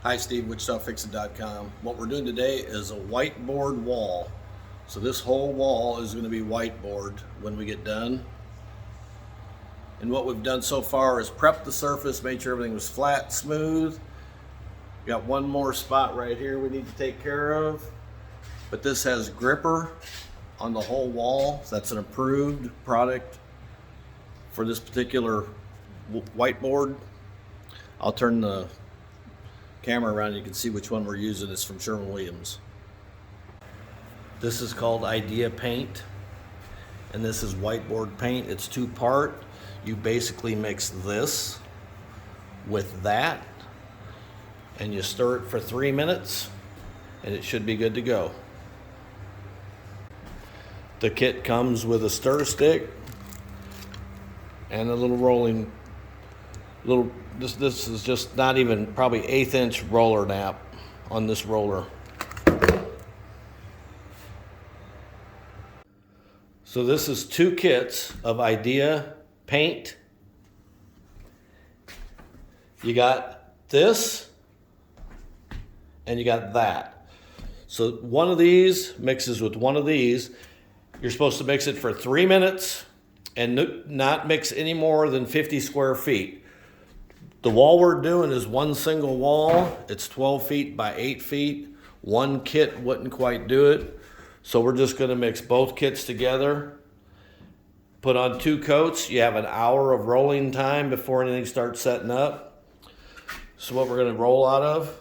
Hi Steve, Wichitafixit.com. What we're doing today is a whiteboard wall. So this whole wall is going to be whiteboard when we get done. And what we've done so far is prep the surface, made sure everything was flat, smooth. We got one more spot right here we need to take care of. But this has gripper on the whole wall. So that's an approved product for this particular whiteboard. I'll turn the camera around, you can see which one we're using. It's from Sherwin-Williams. This is called Idea Paint, and this is whiteboard paint. It's two-part. You basically mix this with that, and you stir it for 3 minutes, and it should be good to go. The kit comes with a stir stick and a little rolling, this is just not even probably 1/8 inch roller nap on this roller. So this is 2 kits of Idea Paint. You got this and you got that. So one of these mixes with one of these. You're supposed to mix it for 3 minutes and not mix any more than 50 square feet. The wall we're doing is one single wall. It's 12 feet by 8 feet. One kit wouldn't quite do it. So we're just gonna mix both kits together. Put on 2 coats. You have an hour of rolling time before anything starts setting up. So what we're gonna roll out of.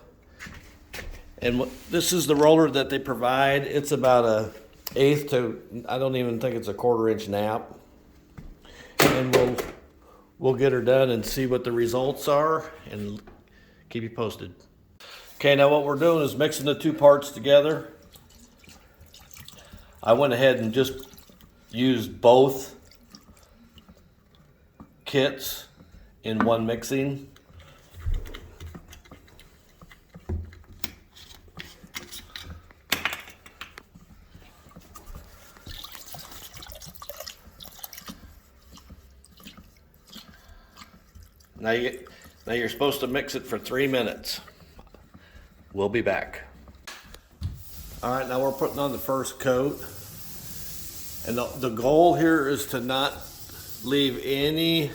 And this is the roller that they provide. It's about a 1/8 to, I don't even think it's a 1/4 inch nap. And we'll get her done and see what the results are and keep you posted. Okay, now what we're doing is mixing the 2 parts together. I went ahead and just used both kits in one mixing. Now you're supposed to mix it for 3 minutes. We'll be back. All right, now we're putting on the first coat. And the goal here is to not leave any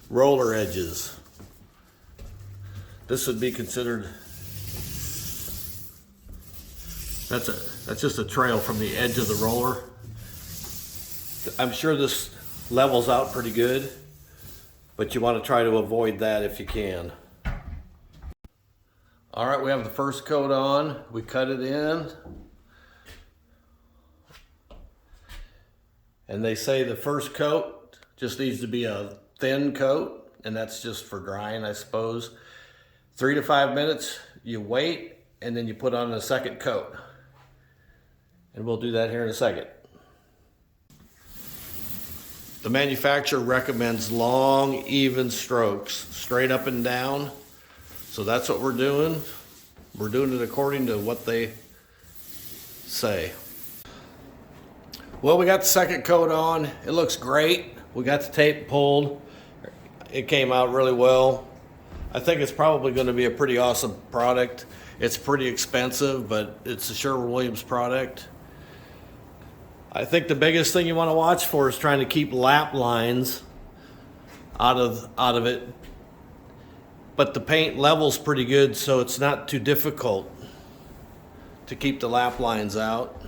roller edges. This would be considered, that's just a trail from the edge of the roller. I'm sure this levels out pretty good, but you want to try to avoid that if you can. All right, we have the first coat on. We cut it in. And they say the first coat just needs to be a thin coat, and that's just for drying, I suppose. 3 to 5 minutes, you wait, and then you put on a second coat. And we'll do that here in a second. The manufacturer recommends long, even strokes, straight up and down. So that's what we're doing. We're doing it according to what they say. Well, we got the second coat on. It looks great. We got the tape pulled. It came out really well. I think it's probably going to be a pretty awesome product. It's pretty expensive, but it's a Sherwin-Williams product. I think the biggest thing you want to watch for is trying to keep lap lines out of it. But the paint level's pretty good, so it's not too difficult to keep the lap lines out.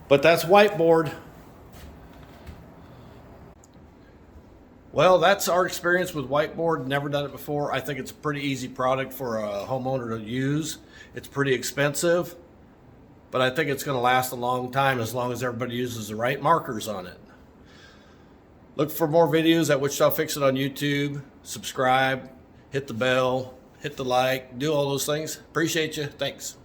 But that's whiteboard. Well, that's our experience with whiteboard. Never done it before. I think it's a pretty easy product for a homeowner to use. It's pretty expensive, but I think it's going to last a long time as long as everybody uses the right markers on it. Look for more videos at Wichitafixit on YouTube. Subscribe, hit the bell, hit the like, do all those things. Appreciate you. Thanks.